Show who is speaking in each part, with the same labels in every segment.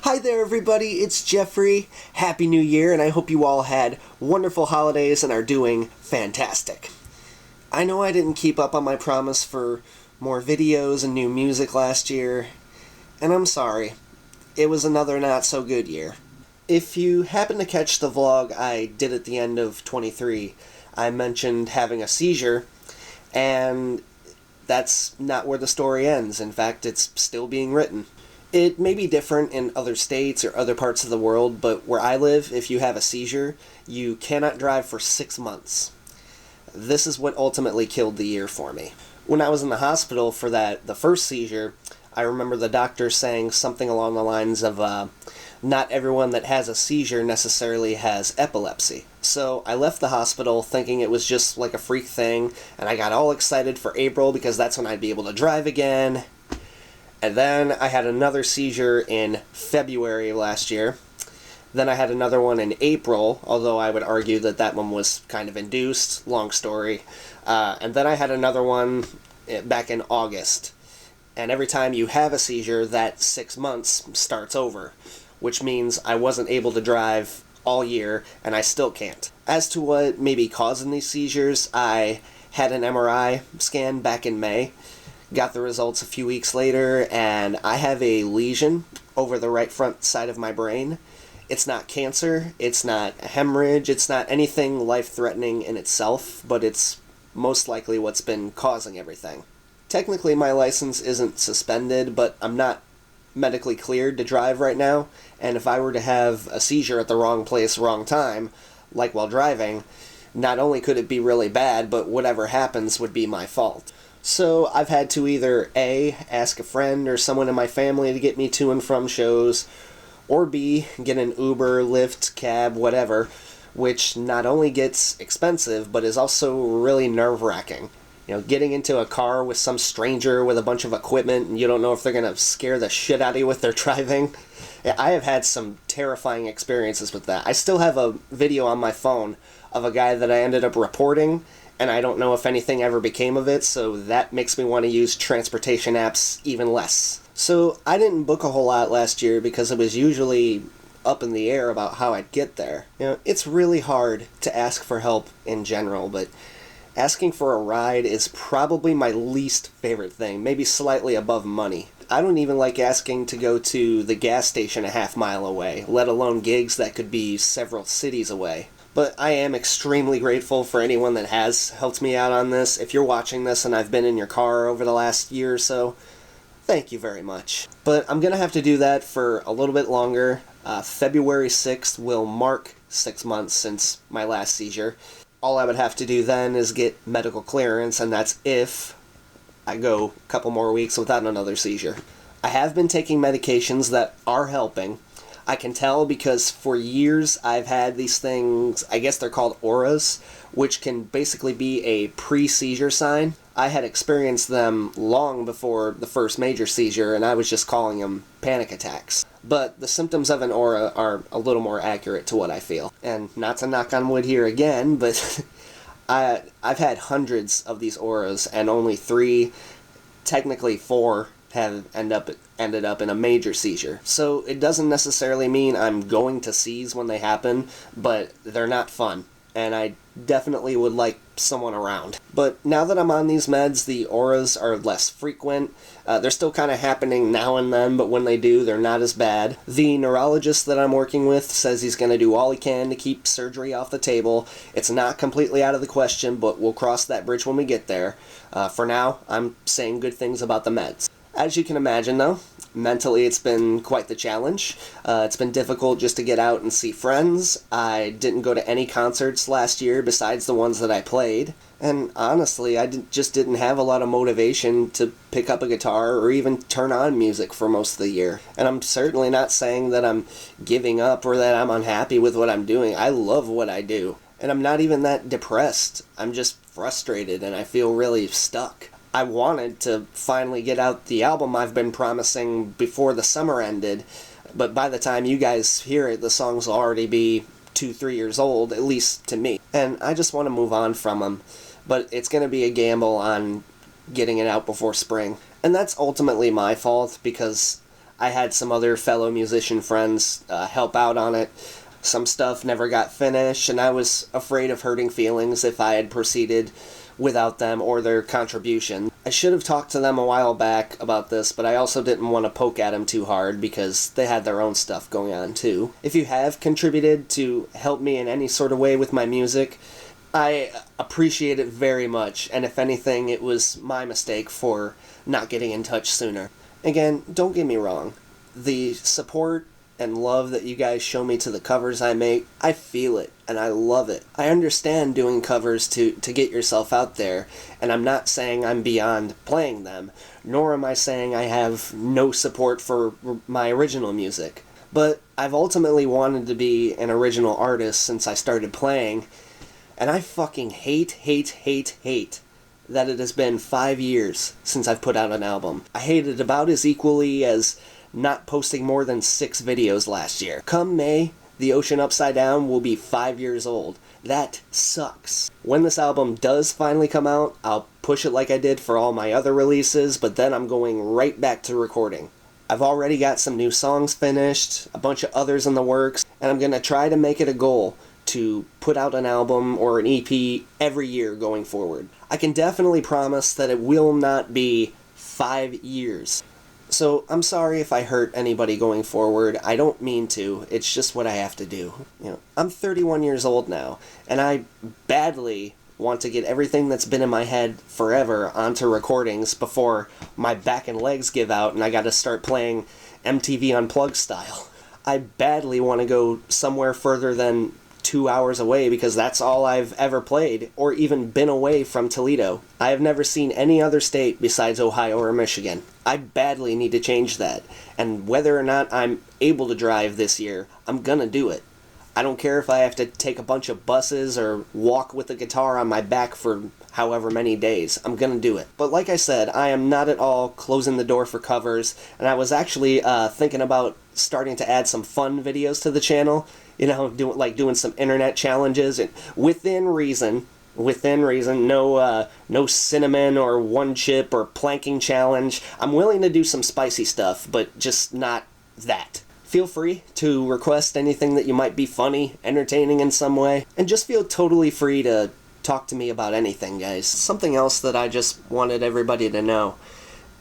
Speaker 1: Hi there, everybody. It's Jeffrey. Happy New Year, and I hope you all had wonderful holidays and are doing fantastic. I know I didn't keep up on my promise for more videos and new music last year, and I'm sorry. It was another not so good year. If you happen to catch the vlog I did at the end of 23, I mentioned having a seizure, and that's not where the story ends. In fact, it's still being written. It may be different in other states or other parts of the world, but where I live, if you have a seizure, you cannot drive for 6 months. This is what ultimately killed the year for me. When I was in the hospital for the first seizure, I remember the doctor saying something along the lines of, not everyone that has a seizure necessarily has epilepsy. So I left the hospital thinking it was just like a freak thing, and I got all excited for April because that's when I'd be able to drive again. And then I had another seizure in February last year. Then I had another one in April, although I would argue that that one was kind of induced, long story. And then I had another one back in August. And every time you have a seizure, that 6 months starts over, which means I wasn't able to drive all year, and I still can't. As to what may be causing these seizures, I had an MRI scan back in May. Got the results a few weeks later, and I have a lesion over the right front side of my brain. It's not cancer, it's not a hemorrhage, it's not anything life-threatening in itself, but it's most likely what's been causing everything. Technically, my license isn't suspended, but I'm not medically cleared to drive right now, and if I were to have a seizure at the wrong place, wrong time, like while driving, not only could it be really bad, but whatever happens would be my fault. So I've had to either A, ask a friend or someone in my family to get me to and from shows, or B, get an Uber, Lyft, cab, whatever, which not only gets expensive, but is also really nerve-wracking. You know, getting into a car with some stranger with a bunch of equipment and you don't know if they're going to scare the shit out of you with their driving. I have had some terrifying experiences with that. I still have a video on my phone of a guy that I ended up reporting, and I don't know if anything ever became of it, so that makes me want to use transportation apps even less. So I didn't book a whole lot last year because it was usually up in the air about how I'd get there. You know, it's really hard to ask for help in general, but asking for a ride is probably my least favorite thing, maybe slightly above money. I don't even like asking to go to the gas station a half-mile away, let alone gigs that could be several cities away. But I am extremely grateful for anyone that has helped me out on this. If you're watching this and I've been in your car over the last year or so, thank you very much. But I'm going to have to do that for a little bit longer. February 6th will mark 6 months since my last seizure. All I would have to do then is get medical clearance, and that's if I go a couple more weeks without another seizure. I have been taking medications that are helping. I can tell because for years I've had these things, I guess they're called auras, which can basically be a pre-seizure sign. I had experienced them long before the first major seizure, and I was just calling them panic attacks. But the symptoms of an aura are a little more accurate to what I feel. And not to knock on wood here again, but I've had hundreds of these auras, and only 3, technically 4, have ended up in a major seizure. So it doesn't necessarily mean I'm going to seize when they happen, but they're not fun, and I definitely would like someone around. But now that I'm on these meds, the auras are less frequent. They're still kind of happening now and then, but when they do, they're not as bad. The neurologist that I'm working with says he's going to do all he can to keep surgery off the table. It's not completely out of the question, but we'll cross that bridge when we get there. For now, I'm saying good things about the meds. As you can imagine, though, mentally it's been quite the challenge. It's been difficult just to get out and see friends. I didn't go to any concerts last year besides the ones that I played. And honestly, I just didn't have a lot of motivation to pick up a guitar or even turn on music for most of the year. And I'm certainly not saying that I'm giving up or that I'm unhappy with what I'm doing. I love what I do. And I'm not even that depressed. I'm just frustrated and I feel really stuck. I wanted to finally get out the album I've been promising before the summer ended, but by the time you guys hear it, the songs will already be 2-3 years old, at least to me. And I just want to move on from them, but it's going to be a gamble on getting it out before spring. And that's ultimately my fault because I had some other fellow musician friends help out on it. Some stuff never got finished, and I was afraid of hurting feelings if I had proceeded without them or their contribution. I should have talked to them a while back about this, but I also didn't want to poke at them too hard because they had their own stuff going on too. If you have contributed to help me in any sort of way with my music, I appreciate it very much, and if anything, it was my mistake for not getting in touch sooner. Again, don't get me wrong. The support and love that you guys show me to the covers I make, I feel it, and I love it. I understand doing covers to get yourself out there, and I'm not saying I'm beyond playing them, nor am I saying I have no support for my original music. But I've ultimately wanted to be an original artist since I started playing, and I fucking hate that it has been 5 years since I've put out an album. I hate it about as equally as not posting more than 6 videos last year. Come May, The Ocean Upside Down will be 5 years old. That sucks. When this album does finally come out, I'll push it like I did for all my other releases, but then I'm going right back to recording. I've already got some new songs finished, a bunch of others in the works, and I'm gonna try to make it a goal to put out an album or an EP every year going forward. I can definitely promise that it will not be 5 years. So I'm sorry if I hurt anybody going forward. I don't mean to. It's just what I have to do. I'm 31 years old now, and I badly want to get everything that's been in my head forever onto recordings before my back and legs give out and I got to start playing MTV Unplugged style. I badly want to go somewhere further than 2 hours away because that's all I've ever played or even been away from Toledo. I have never seen any other state besides Ohio or Michigan. I badly need to change that, and whether or not I'm able to drive this year, I'm gonna do it. I don't care if I have to take a bunch of buses or walk with a guitar on my back for however many days. I'm gonna do it. But like I said, I am not at all closing the door for covers, and I was actually thinking about starting to add some fun videos to the channel. Doing some internet challenges, and within reason, no cinnamon or one chip or planking challenge. I'm willing to do some spicy stuff, but just not that. Feel free to request anything that you might be funny, entertaining in some way, and just feel totally free to talk to me about anything, guys. Something else that I just wanted everybody to know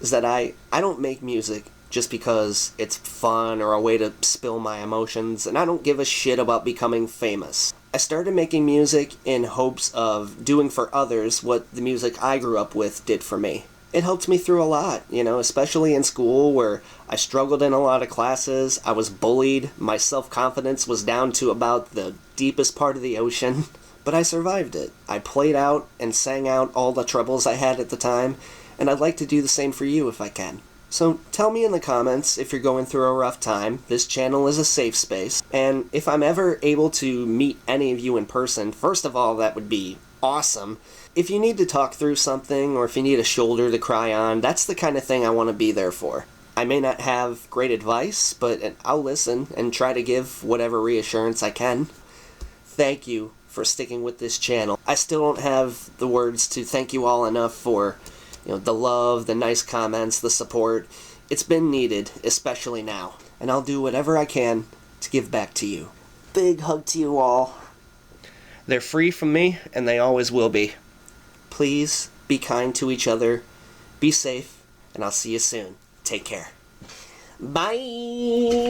Speaker 1: is that I don't make music just because it's fun or a way to spill my emotions, and I don't give a shit about becoming famous. I started making music in hopes of doing for others what the music I grew up with did for me. It helped me through a lot, especially in school where I struggled in a lot of classes, I was bullied, my self-confidence was down to about the deepest part of the ocean, but I survived it. I played out and sang out all the troubles I had at the time, and I'd like to do the same for you if I can. So tell me in the comments if you're going through a rough time. This channel is a safe space, and if I'm ever able to meet any of you in person, first of all, that would be awesome. If you need to talk through something, or if you need a shoulder to cry on, that's the kind of thing I want to be there for. I may not have great advice, but I'll listen and try to give whatever reassurance I can. Thank you for sticking with this channel. I still don't have the words to thank you all enough for the love, the nice comments, the support. It's been needed, especially now. And I'll do whatever I can to give back to you. Big hug to you all. They're free from me, and they always will be. Please be kind to each other, be safe, and I'll see you soon. Take care. Bye!